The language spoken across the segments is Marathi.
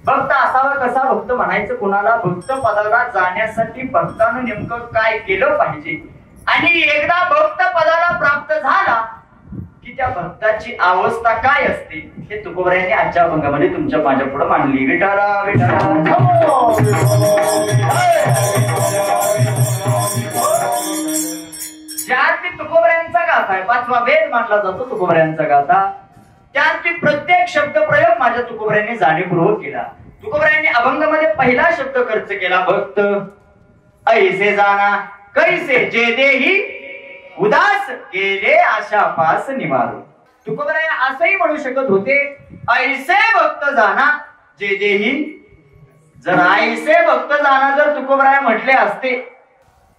भक्त असावा कसा भक्त म्हणायचं कोणाला? भक्त पदाला जाण्यासाठी भक्तानं नेमकं काय केलं पाहिजे? आणि एकदा भक्त पदाला प्राप्त झाला की त्या भक्ताची अवस्था काय असते हे तुकोबरायांनी आजच्या अभंगामध्ये तुमच्या माझ्या पुढे मांडली. विठाला विठाला ज्यात तुकोबरायांचा गाथा आहे, 5वा वेद मानला जातो तुकोबरायांचा गाथा. त्यात प्रत्येक शब्द प्रयोग माझ्या तुकोबरायांनी जाणीवपूर्वक केला. तुकोबरायांनी अभंगामध्ये पहिला शब्द खर्च केला भक्त. ऐसे जाना कैसे जे देही उदास गेले आशा पास निवारो. तुकोबराय असंही म्हणू शकत होते ऐसे भक्त जाना जे देही. जर ऐसे भक्त जाना जर तुकोबराय म्हटले असते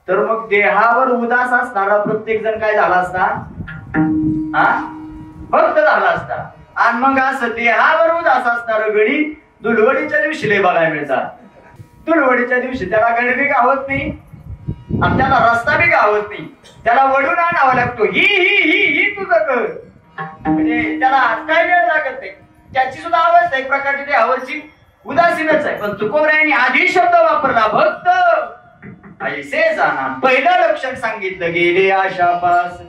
तर मग देहावर उदास असणारा प्रत्येक जण काय झाला असता? भक्त झाला असता. आणि मग असं देहावर उदास असणार गडी दुलवडीच्या दिवशी लय बघायला मिळतात. दुलवडीच्या दिवशी त्याला गडी बी गावत नाही आणि त्याला रस्ता बी गावत नाही. त्याला वडून आणावा लागतो. ही ही ही ही तुझं कर म्हणजे त्याला काय वेळ लागत नाही. त्याची सुद्धा अवस्था एक प्रकारची देहावरची उदासीनच आहे. पण तुकोबरायांनी आधी शब्द वापरला भक्त ऐसे जाना. पहिलं लक्षण सांगितलं गेले आशापास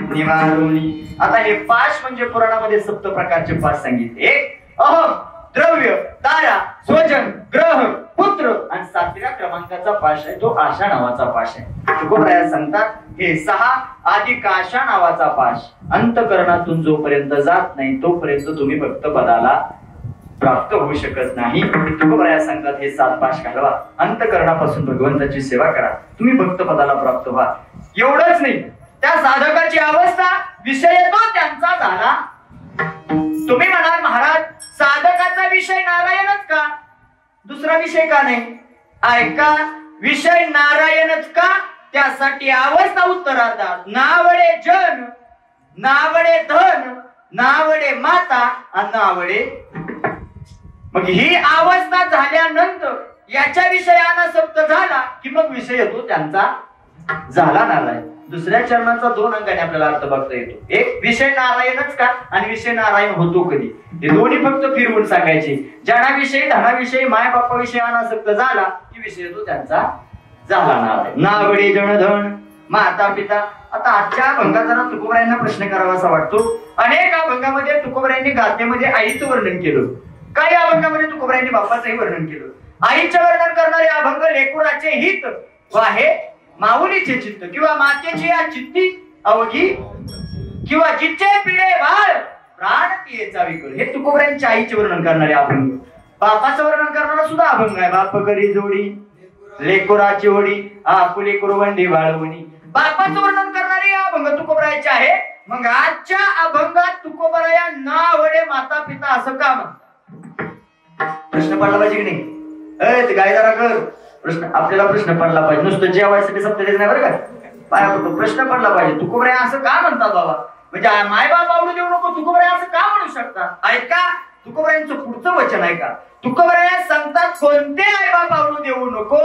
निवारुनी. आता हे पाश म्हणजे पुराणामध्ये 7 प्रकारचे पाश सांगितले. एक अहम, द्रव्य, तारा, स्वजन, ग्रह, पुत्र आणि 7व्या क्रमांकाचा पाश आहे तो आशा नावाचा पाश आहे. तुकोबराय सांगतात हे 6 अधिक आशा नावाचा पाश अंतःकरणातून जोपर्यंत जात नाही तोपर्यंत तुम्ही भक्त पदाला प्राप्त होऊ शकत नाही. तुकोबराय सांगतात हे 7 पाश घालवा, अंतःकरणापासून भगवंताची सेवा करा, तुम्ही भक्त पदाला प्राप्त व्हा. एवढंच नाही, त्या साधकाची अवस्था विषय तो त्यांचा झाला. तुम्ही म्हणाल महाराज साधकाचा विषय नारायणच का? दुसरा विषय का नाही? ऐका, विषय नारायणच का? त्यासाठी अवस्था उत्तरार्धात नावडे जन, नावडे धन, नावडे माता आणि नावडे. मग ही अवस्था झाल्यानंतर याच्या विषयानं शब्द झाला की मग विषय येतो त्यांचा झाला नारायण. दुसऱ्या चरणाचा 2 अंगाने आपल्याला अर्थ बघता येतो. एक विषय नारायणच का आणि विषय नारायण होतो कधी हे दोन्ही फक्त फिरवून सांगायचे. जनाविषयी धनाविषयी माय बापाविषयी अनासक्त झाला की विषय येतो त्यांचा झाला नारायण. नावडे जनधन माता पिता. आता आजच्या अभंगाचा तुकोबरायांना प्रश्न करावासा वाटतो. अनेक अभंगामध्ये तुकोबरायांनी गाथेमध्ये आईचं वर्णन केलं, काही अभंगामध्ये तुकोबरायांनी बापाचंही वर्णन केलं. आईचे वर्णन करणारे अभंग लेकुराचे हित वाहे माऊलीचे चित्त किंवा मातेची या चित्ती अवघी किंवा जिचे पिढे बाळ प्राण तियेचा विकळ हे तुकोबरायांच्या आईचे वर्णन करणारे अभंग. बापाचं वर्णन करणारा सुद्धा अभंग आहे. बाप करी जोडी लेकुराची ओढी आपुले कुरवंडी वाळवणी. बापाचं वर्णन करणारे अभंग तुकोबरायांचे आहे. मग आजच्या अभंगात तुकोबराया नावडे माता पिता असं का म्हणतात? प्रश्न पडला पाहिजे की नाही? गाय जरा कर प्रश्न. आपल्याला प्रश्न पडला पाहिजे. नुसतं जेवायसाठी सप्ताह नाही बरं का, पाया पडतो. प्रश्न पडला पाहिजे तुकोबराय असं का म्हणतात बाबा? म्हणजे मायबाप आवडू देऊ नको तुकोबराय असं का म्हणू शकतात? ऐका, तुकोबरायांचं पुढचं वचन ऐका. तुकोबराय सांगतात कोणते आईबाप आवडू देऊ नको?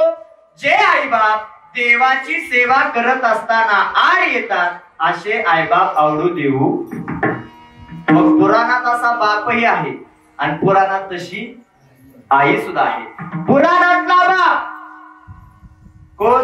जे आईबाप देवाची सेवा करत असताना आड येतात असे आईबाप आवडू देऊ. मग पुराणात असा बापही आहे आणि पुराणात तशी आई सुद्धा आहे. पुराणातला बाप कोण?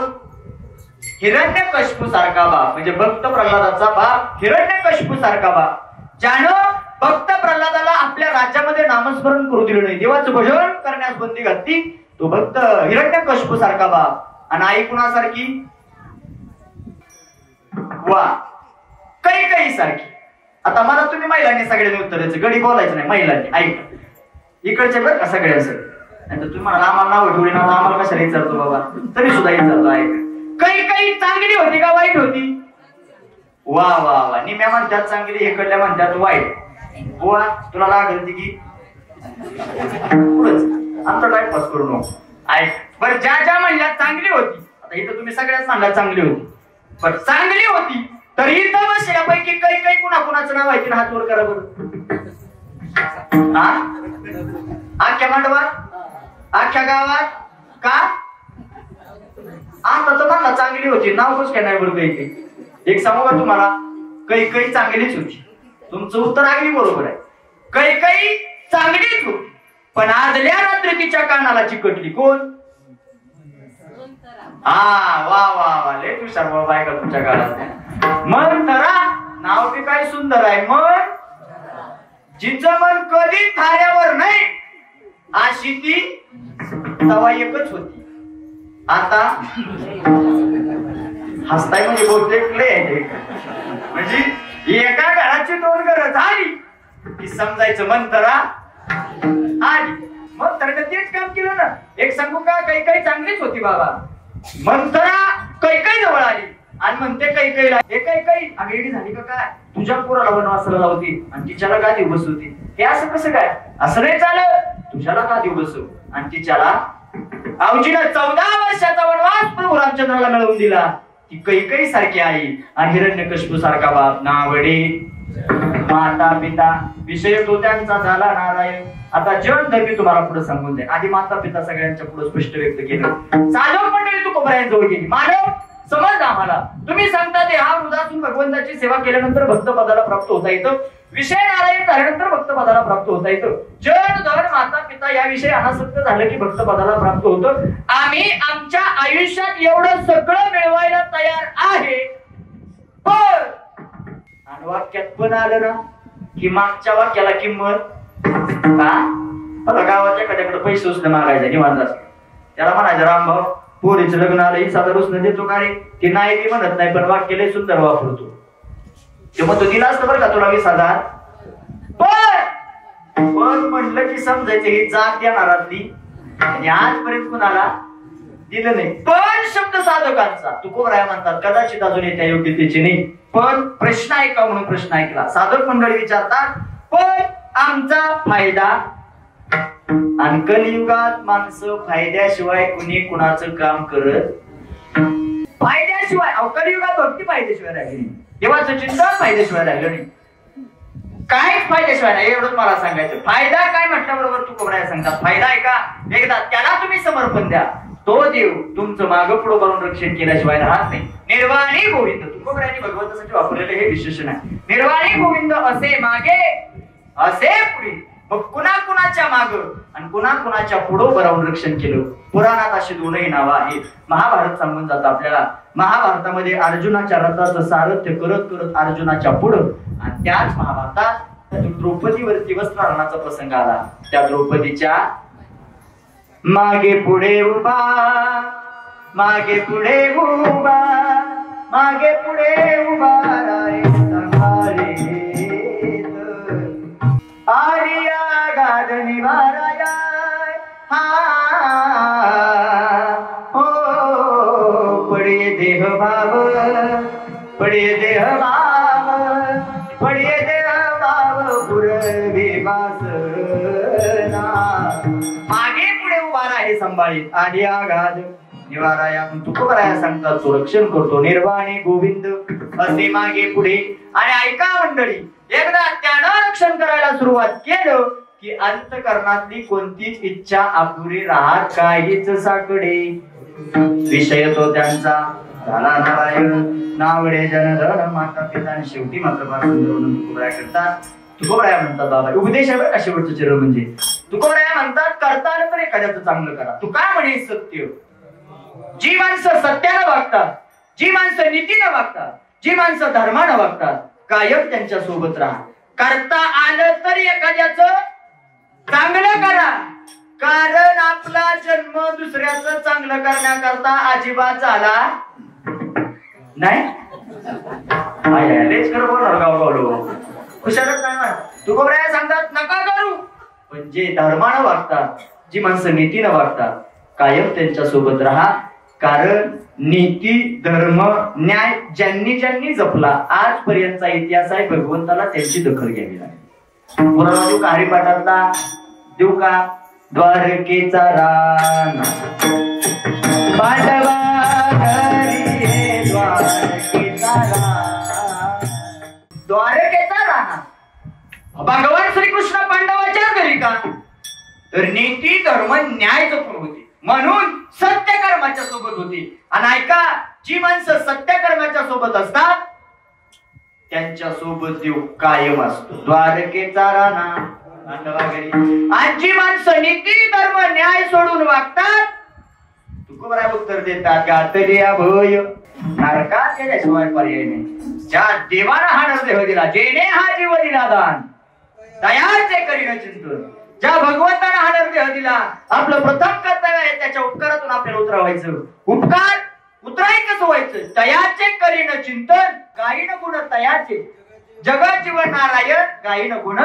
हिरण्यकश्यपू सारखा बाप म्हणजे भक्त प्रल्हादाचा बाप हिरण्यकश्यपू सारखा बाप, ज्यानं भक्त प्रल्हादाला आपल्या राज्यामध्ये नामस्मरण करू दिलं नाही, देवाचं भजन करण्यास बंदी घातली, तो भक्त हिरण्यकश्यपू सारखा बाप. आणि आई कुणासारखी? वा कैकेयी सारखी. आता मला तुम्ही महिलांनी सगळ्यांनी उत्तर द्यायचं, गडी बोलायचं नाही. महिलांनी ऐका इकडचे बरं का सगळ्यांचं. नाही तर तुम्ही म्हणाला आम्हाला नाव ठेवली ना आम्हाला कशाला विचारतो बाबा, तरी सुद्धा विचारतो. ऐका, कैकेयी चांगली होती का वाईट होती? वा वा वा. निम्या म्हणतात चांगली, इकडल्या म्हणतात वाईट. बुवा तुला लागल ती की पुढंच आमचा टाइमपास करू नको. ऐक बरं, ज्या ज्या म्हणल्या चांगली होती, आता इथं तुम्ही सगळ्याच सांगा चांगली होती, पण चांगली होती तर इथं बसल्यापैकी कैकेयी कुणा कुणाचं नाव आहे? हात वर करा बरं. आख्या मांडवात आख्या गावात का? आता तर म्हणला चांगली होती, नाव कसं काय नाही बरं कैकेयी? एक सांगू का तुम्हाला, कैकेयी चांगलीच होती. तुमचं उत्तर अगदी बरोबर आहे. कैकेयी चांगलीच होती. पण आदल्या रात्री तिच्या कानाला चिकटली कोण? हा वा वा वा लय तू सर्व बायका तुमच्या काळात. मंथरा नाव बी काय सुंदर आहे. मन जिचं मन कधी थाऱ्यावर नाही अशी ती तवा एकच होती. आता हसताय म्हणजे बहुतेक लय म्हणजे एका घराची दोन घरं झाली की समजायचं मंथरा आली. मंथराने तेच काम केलं ना. एक सांगू का, काही चांगलीच होती बाबा. मंथरा काही जवळ आली आणि म्हणते काही आगळी झाली का काय, तुझ्या पोराला वनवासाला लावती आणि तिच्याला गादी बसवती. हे असं कसं काय? असं नाही चालत. तुझ्याला गादी बसव आणि तिच्याला आवजीला 14 वर्षाचा वनवास प्रभू रामचंद्राला मिळवून दिला. ती काही सारखी आई आणि हिरण्यकशिपू सारखा बाप ना वडील माता पिता विषय तो त्यांचा झाला नारायण. आता जीवन धर्मी तुम्हाला पुढे सांगून दे. आधी माता पिता सगळ्यांच्या पुढे स्पष्ट व्यक्त केलं. साधक मंडळी तू कोबऱ्यांजवळ गेली. मानव समज आम्हाला तुम्ही सांगता ते हा हृदयातून भगवंताची सेवा केल्यानंतर भक्तपदाला प्राप्त होता येतं. विषय नारायण झाल्यानंतर भक्तपदाला प्राप्त होता येतं. जन धन माता पिता या विषयी अनासक्त झालं की भक्तपदाला प्राप्त होतं. आम्ही आमच्या आयुष्यात एवढं सगळं मिळवायला तयार आहे. पण आणि वाक्यात पण आलं ना की मागच्या वाक्याला किंमत का? मला गावाच्या एखाद्याकडे पैसे उसने मागायचा निवांत असतो. त्याला म्हणायचं रामभाऊ पोरीचं लग्न आलं ही साधा उसने देतो का रे? ती नाही ती म्हणत नाही पण वाक्य लय सुंदर वापरतो. ते म्हणतो दिला असतं बरं का तुला 20,000. पण म्हटलं की समजायचं ही जात या नारातली आणि आजपर्यंत कुणाला दिलं नाही. पण शब्द साधकांचा तुकोबराया म्हणतात कदाचित अजून त्या योग्यतेची नाही. पण प्रश्न ऐका म्हणून प्रश्न ऐकला. साधक मंडळी विचारतात पण आमचा फायदा. आणि कलियुगात माणसं फायद्याशिवाय कुणी कुणाचं काम करत फायद्याशिवाय. कलियुगात भक्ती फायद्याशिवाय राहिली नाही. देवाचं चिंतन फायद्याशिवाय राहिलं नाही. काहीच फायद्याशिवाय नाही. एवढंच मला सांगायचं. फायदा काय म्हटल्याबरोबर तुकोबराया सांगतात फायदा आहे का एकदा त्याला तुम्ही समर्पण द्या. तो देव तुमचं मागं पुढं करून रक्षण केल्याशिवाय राहत नाही. निर्वाणी गोविंद तुकोबरायांनी भगवंतासाठी वापरलेलं हे विशेषण आहे. निर्वाणी गोविंद असे मागे असे पुढे. मग कुणा कुणाच्या माग आणि कुणा कुणाच्या पुढं उभं राहून रक्षण केलं. पुराणात अशी दोनही नावं आहेत. महाभारत सांगून जातं आपल्याला. महाभारतामध्ये अर्जुनाच्या रथाचं सारथ्य करत करत अर्जुनाच्या पुढं आणि त्याच महाभारतात द्रौपदीवरती वस्त्रहरणाचा प्रसंग आला. त्या द्रौपदीच्या मागे पुढे उभा मागे पुढे उभा मागे पुढे उभा आर्या गाद निवाराया हा हो पडिये देह भाव पडिये देह भाव पडिये देह भाव पुरवी वासना. मागे पुढे उभा आहे संभाळीत आर्या गाद निवाराया. तुकोबराया सांगतात तो रक्षण करतो. निर्वाणी गोविंद असे मागे पुढे. आणि ऐका मंडळी एकदा त्यानं रक्षण करायला सुरुवात केलं की अंतकरणातली कोणतीच इच्छा अपुरी राहत काहीच साकडे. विषय तो त्यांचा झाला नारायण नावडे जनधन माता पिता. आणि शेवटी मात्र तुकोबराया करतात. तुकोबराया म्हणतात बाबा उपदेश आहे बरं का शेवटचं चरण म्हणजे. तुकोबराया म्हणतात करता आलं तर एखाद्याचं चांगलं करा. तू काय म्हणे सत्य. जी माणसं सत्यानं वागतात जी माणसं नीतीनं वागतात जी माणसं धर्मानं वागतात कायम त्यांच्या सोबत राहा. करता आलं तर एखाद्याचं चांगलं करा. कारण आपला जन्म दुसऱ्याचं चांगलं करण्याकरता अजिबात झाला नाही. खुशालच नाही. तुकोबराया सांगतात नका करू. पण जे धर्मानं वागतात जी माणसं नीतीनं वागतात कायम त्यांच्या सोबत राहा. कारण नीती धर्म न्याय ज्यांनी ज्यांनी जपला आजपर्यंतचा इतिहास आहे. भगवंताला त्यांची दखल घ्यावी लागेल. पुराणा देऊ का हरिपाठातला देऊ का. द्वारकेचा रान पांडवा घरी द्वारकेचा रान. द्वारकेचा रान भगवान श्रीकृष्ण पांडवाच्या घरी का तर नीती धर्म न्याय जपून होते म्हणून सत्य कर्माच्या सोबत होती. आणि ऐका जी माणसं सत्य कर्माच्या सोबत असतात त्यांच्या सोबत देव कायम असतो. द्वारकेचा राणा आजी माणसं नीती धर्म न्याय सोडून वागतात, तुकोबरा उत्तर देतात गातलिया भय नरकात गेल्याशिवाय पर्याय नाही. ज्या देवाला हा नरदेह दिला, जेने हा जीव दिला दान, तयाचे करीन चिंतन. ज्या भगवंताला हा नरदेह दिला, आपलं प्रथम कर्तव्य आहे त्याच्या उपकारातून आपल्याला उतरवायचं. उपकार उतराय कसं व्हायचं, तयाचे करीन चिंतन. गायीन गुण तयाचे, जगत जीवन नारायण गायीन गुण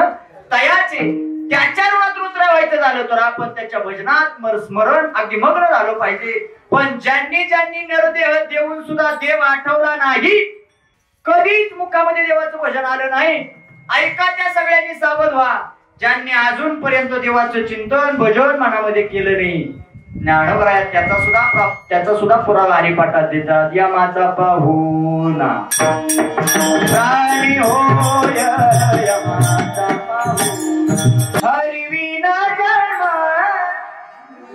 तयाचे. त्याच्या ऋणातून उतरवायचं झालं तर आपण त्याच्या भजनात स्मरण अगदी मग्न झालो पाहिजे. पण ज्यांनी नरदेह देऊन सुद्धा देव आठवला नाही, कधीच मुखामध्ये देवाचं भजन आलं नाही, ऐका त्या सगळ्यांनी सावध व्हा. ज्यांनी अजूनपर्यंत देवाचं चिंतन भजन मनामध्ये केलं नाही, ज्ञानोबराय त्याचा सुद्धा पुरावा हरिपाठात देतात. यमाचा पाहुणा प्राणी होय यमाचा पाहुणा, हरिविना जन्म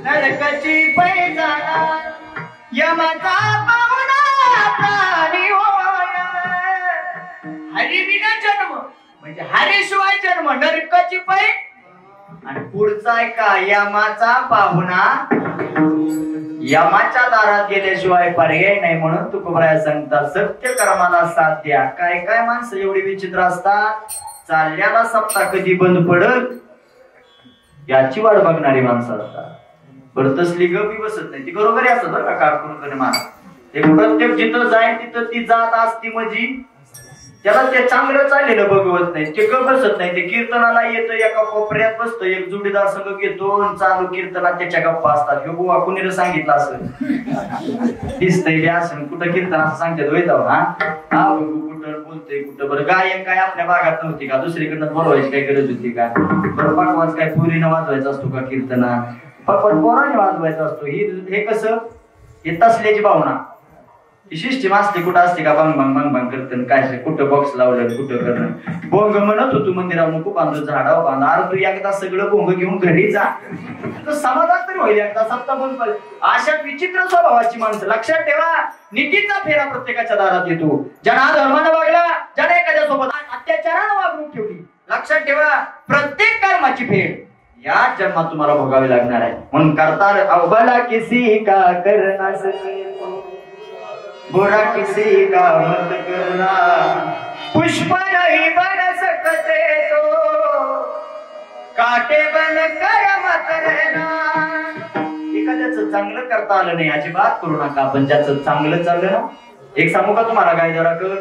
नरकाची पैजाना. यमाचा पाहुणा प्राणी होय, हरिविना जन्म म्हणजे हरीशिवाय जन्म, नरकाची पै. आणि पुढचा आहे का, यमाचा पाहुणा यमाच्या दारात गेल्याशिवाय पर्याय नाही. म्हणून तुकोबराय सांगतात सत्य कर्माला साथ द्या. काय काय माणसं एवढी विचित्र असतात, चालल्याला सप्ताह कधी बंद पडल याची वाट बघणारी माणसं असतात. बरं तसली गपी बसत नाही, ती घरोघरी असत बरं का काढून मारा. ते प्रत्येक जिथं जाईल तिथं ती जात असती म्हणजे त्याला ते चांगलं चाललेलं बघवत नाही, ते गप बसत नाही. ते कीर्तनाला येतं, एका कोपऱ्यात बसतं, एक जोडीदार संघ घेतो, चालू कीर्तनात त्याच्या गप्पा असतात. हे बुवा कुणी सांगितलं असं दिसतंय असं कुठं कीर्तन असं सांगतात होय जाऊ. हा बघू कुठं बोलतोय कुठं. बरं गायन काय आपल्या भागात नव्हती का, दुसरीकडनं बोलवायची काय गरज होती का. बरं पकवाज काय पुरीनं वाजवायचा असतो का कीर्तना, पण पोराने वाजवायचा असतो. हे कसं, हे तसल्याची भावना सिस्टीम असते. कुठं असते का बंग बंग बंग बंग करत काय, कुठं बॉक्स लावलं कुठं करणं. बोंग म्हणत होतो मंदिरावर नको बांधू, झाडावर बांधा. अरे तू एकदा सगळं बोंग घेऊन घरी जा, समाजात तरी होईल एकदा सप्ताह बंद. अशा विचित्र स्वभावाची माणसं लक्षात ठेवा. नीतीचा फेरा प्रत्येकाच्या दारात येतो. ज्यांना धर्मानं वागला, ज्याने एखाद्या सोबत अत्याचारानं वागणूक ठेवली, लक्षात ठेवा प्रत्येक कर्माची फेड या जन्मात तुम्हाला भोगावी लागणार आहे. म्हणून करतार अवबला किसी का करना सके, बुरा किसी का मत करना, पुष्प नहीं बन सकते तो काटे बन कर मत रहना. एखाद्याचं चांगलं करता आलं नाही अजिबात करू नका, पण ज्याचं चांगलं चाललं ना. एक सांगू का तुम्हाला काय जरा कर,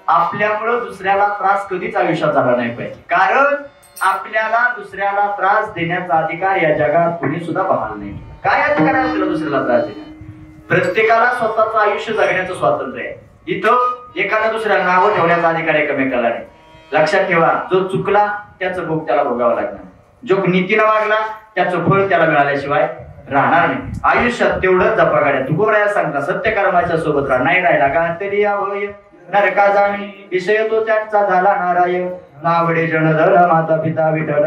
आपल्यामुळं दुसऱ्याला त्रास कधीच आयुष्यात झाला नाही पाहिजे. कारण आपल्याला दुसऱ्याला त्रास देण्याचा अधिकार या जगात कुणी सुद्धा पाहणार नाही. काय अधिकार आहे आपल्याला दुसऱ्याला त्रास देण्याचा? प्रत्येकाला स्वतःचं आयुष्य जगण्याचं स्वातंत्र्य आहे. इथं एकाला दुसऱ्याला नावं ठेवण्याचा अधिकार एकमेकाला नाही. लक्षात ठेवा, जो चुकला त्याचं भोग त्याला भोगावं लागणार, जो नीतीनं वागला त्याचं फळ त्याला मिळाल्याशिवाय राहणार नाही. आयुष्यात तेवढंच जपा गाड्या. तुकोबराया सांगता सत्य कर्माच्या सोबत राहा. नाही राहिला का तरी यावय नरका जाणी, विषय तो त्यांचा झाला नारायण. नावडे जन धर माता पिता विठ्ठल.